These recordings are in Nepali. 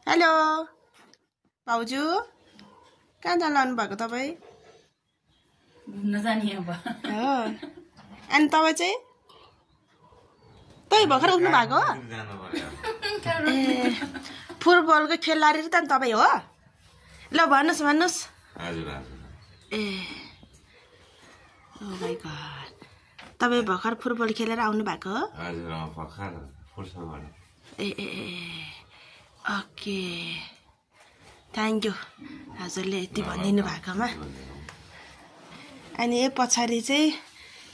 हेलो भाउजू कहाँ जानु भएको तपाईँ? घुम्न जाने अब हो अनि तपाईँ चाहिँ तपाईँ भर्खर उठ्नु भएको हो? ए फुटबलको खेलाडी त नि तपाईँ हो? ल भन्नुहोस् भन्नुहोस्। हजुर ए ओ माइ गॉड तपाईँ भर्खर फुटबल खेलेर आउनु भएको हो? हजुर भर्खर फुर्सदबाट ए ए ओके थ्याङ्क यू हजुरले यति भनिदिनु भएकोमा। अनि पछाडि चाहिँ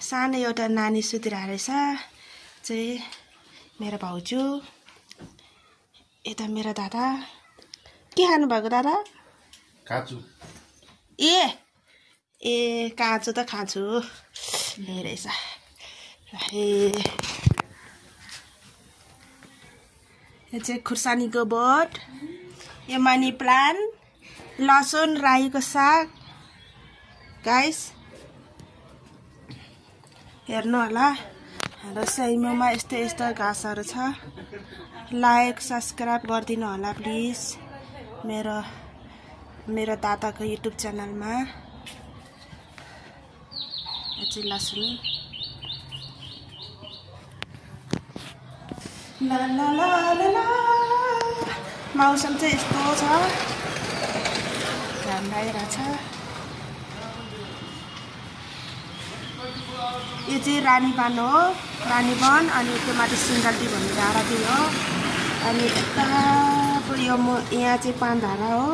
सानो एउटा नानी सुतिरहेको रहेछ चाहिँ मेरो भाउजू। यता मेरो दादा के खानु भएको दादा? काचु ए ए काँचो त खान्छु ए रहेछ ए यो चाहिँ खुर्सानीको बोट, यो मनी प्लान्ट, लसुन राईको साग। गाइस हेर्नु होला हाम्रो सैमोमा यस्तो यस्तो घाँसहरू छ। लाइक सब्सक्राइब गरिदिनु होला प्लिज मेरो दादाको युट्युब च्यानलमा। यो चाहिँ लसुन ला ला ला ला ला। मौसम चाहिँ यस्तो छ घाम लागिरहेछ। यो चाहिँ रानीपान हो, रानीवन। अनि त्यो माथि सिङ्गल्टी भन्ने धारा टी हो। अनि यता यो यहाँ चाहिँ पानधारा हो।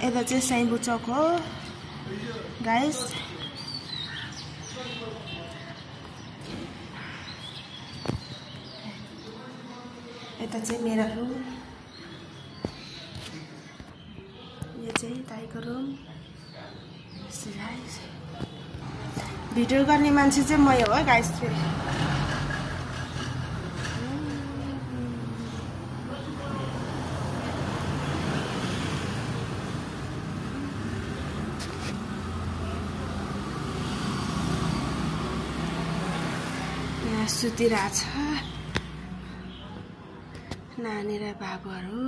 यता चाहिँ सैम्बु चौक हो गाइस। यता चाहिँ मेरो रुम, यो चाहिँ दाइको रुम। भिडियो गर्ने मान्छे चाहिँ म हो गाइस। फेरि यहाँ सुतिरहेछ नानी र बाबुहरू।